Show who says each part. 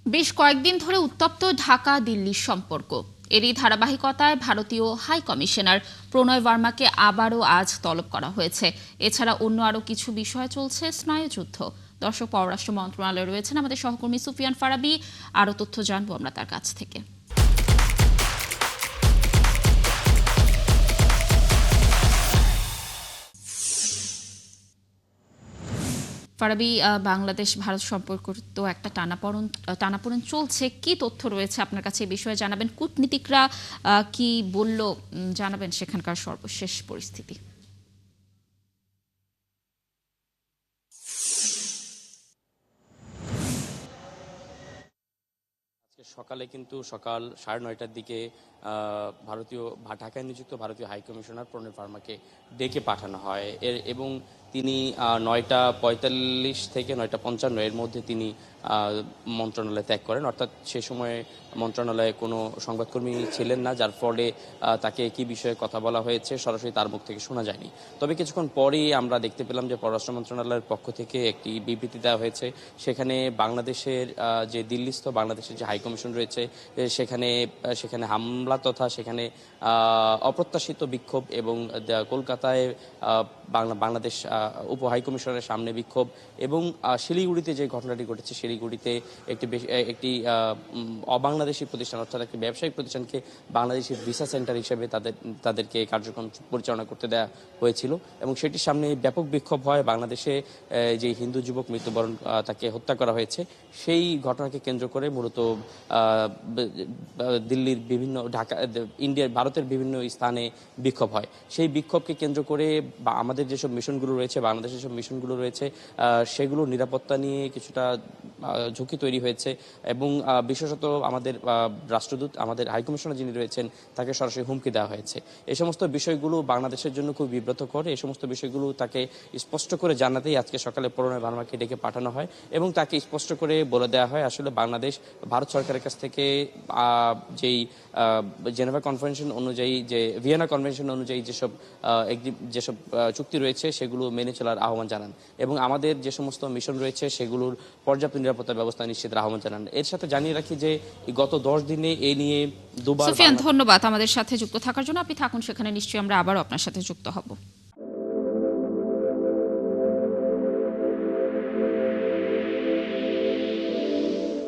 Speaker 1: বেশ কয়েকদিন ধরে উত্তপ্ত ঢাকা দিল্লির সম্পর্ক। এরই ধারাবাহিকতায় ভারতীয় হাই কমিশনার প্রণয় বর্মাকে আবারও আজ তলব করা হয়েছে। এছাড়া অন্য আরও কিছু বিষয় চলছে স্নায়ুযুদ্ধ। দর্শক, পররাষ্ট্র মন্ত্রণালয়ে রয়েছেন আমাদের সহকর্মী সুফিয়ান ফারাবী। আরও তথ্য জানবো আমরা তার কাছ থেকে। ফারাবী, বাংলাদেশ ভারত সম্পর্ক তো একটা টানাপোড়েন চলছে। কি তথ্য রয়েছে আপনার কাছে এই বিষয়ে জানাবেন। কূটনীতিকরা কি বলল জানাবেন সেখানকার সর্বশেষ পরিস্থিতি।
Speaker 2: সকালে কিন্তু সকাল 9:30টার দিকে ঢাকায় নিযুক্ত ভারতীয় হাইকমিশনার প্রণয় ভার্মাকে ডেকে পাঠানো হয় এবং তিনি 9:45 থেকে 9:55 এর মধ্যে তিনি মন্ত্রণালয় ত্যাগ করেন। অর্থাৎ সে সময়ে মন্ত্রণালয়ে কোনো সংবাদকর্মী ছিলেন না, যার ফলে তাকে কি বিষয়ে কথা বলা হয়েছে সরাসরি তার মুখ থেকে শোনা যায়নি। তবে কিছুক্ষণ পরেই আমরা দেখতে পেলাম যে পররাষ্ট্র মন্ত্রণালয়ের পক্ষ থেকে একটি বিবৃতি দেওয়া হয়েছে। সেখানে বাংলাদেশের যে দিল্লিস্থ বাংলাদেশের যে হাইকমিশন রয়েছে সেখানে হামলা তথা সেখানে অপ্রত্যাশিত বিক্ষোভ এবং কলকাতায় বাংলাদেশ উপ হাইকমিশনের সামনে বিক্ষোভ এবং শিলিগুড়িতে যে ঘটনাটি ঘটেছে শিলিগুড়িতে একটি অবাংলাদেশি প্রতিষ্ঠান অর্থাৎ একটি ব্যবসায়িক প্রতিষ্ঠানকে বাংলাদেশি ভিসা সেন্টার হিসেবে তাদেরকে কার্যক্রম পরিচালনা করতে দেওয়া হয়েছিল এবং সেটির সামনে ব্যাপক বিক্ষোভ হয়। বাংলাদেশে যে হিন্দু যুবক মৃত্যুবরণ তাকে হত্যা করা হয়েছে সেই ঘটনাকে কেন্দ্র করে মূলত দিল্লির বিভিন্ন ভারতের বিভিন্ন স্থানে বিক্ষোভ হয়। সেই বিক্ষোভকে কেন্দ্র করে আমাদের যেসব মিশনগুলো রয়েছে বাংলাদেশের যেসব মিশনগুলো রয়েছে সেগুলোর নিরাপত্তা নিয়ে কিছুটা ঝুঁকি তৈরি হয়েছে এবং বিশেষত আমাদের রাষ্ট্রদূত আমাদের হাইকমিশনার যিনি রয়েছেন তাকে সরাসরি হুমকি দেওয়া হয়েছে। এই সমস্ত বিষয়গুলো বাংলাদেশের জন্য খুব বিব্রতকর। এই সমস্ত বিষয়গুলো তাকে স্পষ্ট করে জানাতেই আজকে সকালে প্রণয় ভার্মাকে ডেকে পাঠানো হয় এবং তাকে স্পষ্ট করে বলে দেওয়া হয় আসলে বাংলাদেশ ভারত সরকারের কাছ থেকে যেই জেনেভা কনভেনশন অনুযায়ী যে ভিয়েনা কনভেনশন অনুযায়ী যেসব চুক্তি রয়েছে সেগুলো মেনে চলার আহ্বান জানান এবং আমাদের যে সমস্ত মিশন রয়েছে সেগুলোর পর্যাপ্ত নিরাপত্তা ব্যবস্থা নিশ্চিতের আহ্বান জানান। এর সাথে জানিয়ে রাখি যে গত 10 দিনে এ নিয়ে দুবার।
Speaker 1: সুফিয়ান, ধন্যবাদ আমাদের সাথে যুক্ত থাকার জন্য। আপনি থাকুন সেখানে, নিশ্চয়ই আমরা আবারও আপনার সাথে যুক্ত হব।